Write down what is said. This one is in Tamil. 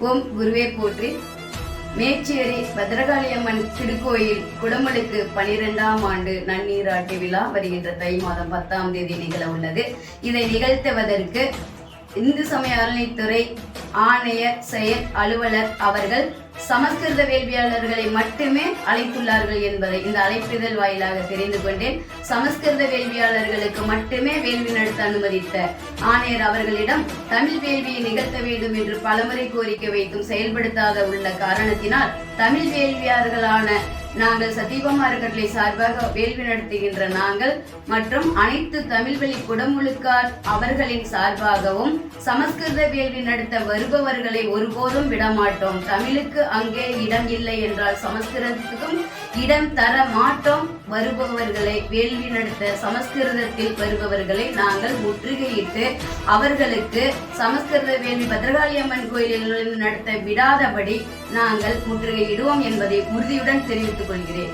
ஓம் குருவே போற்றி. மேச்சேரி பத்ரகாளியம்மன் திருக்கோயில் குடமுழுக்கு 12ஆம் ஆண்டு நன்னீராட்டு விழா வருகின்ற தை மாதம் 10ஆம் தேதி நிகழ உள்ளது. இதை நிகழ்த்துவதற்கு இந்து சமய அறநிலைத்துறை ஆணையர் செயல் அலுவலர் அவர்கள் சமஸ்கிருத வேள்வியாளர்களை மட்டுமே அழைத்துள்ளார்கள் என்பதை இந்த அழைப்பிதழ் வாயிலாக தெரிந்து கொண்டேன். சமஸ்கிருத வேள்வியாளர்களுக்கு மட்டுமே வேள்வி நடத்த அனுமதித்த ஆணையர் அவர்களிடம் தமிழ் வேள்வியை நிகழ்த்த வேண்டும் என்று பலமுறை கோரிக்கை வைத்தும் செயல்படுத்தாத உள்ள காரணத்தினால் தமிழ் வேள்வியாளர்களான நாங்கள் சத்தியபாமா அறக்கட்டளை சார்பாக வேள்வி நடத்துகின்ற நாங்கள் மற்றும் அனைத்து தமிழ் வழி குடமுழுக்கார் அவர்களின் சார்பாகவும் சமஸ்கிருத வேள்வி நடத்த வருபவர்களை ஒருபோதும் விடமாட்டோம். தமிழுக்கு அங்கே இடம் இல்லை என்றால் சமஸ்கிருதத்துக்கும் இடம் தர மாட்டோம். வருபவர்களை வேள்வி நடத்த சமஸ்கிருதத்தில் வருபவர்களை நாங்கள் முற்றுகையிட்டு அவர்களுக்கு சமஸ்கிருத வேள்வி பத்ரகாளியம்மன் கோயிலில் நடத்த விடாதபடி நாங்கள் முற்றுகையிடுவோம் என்பதை உறுதியுடன் தெரிவித்துக் கொள்கிறேன்.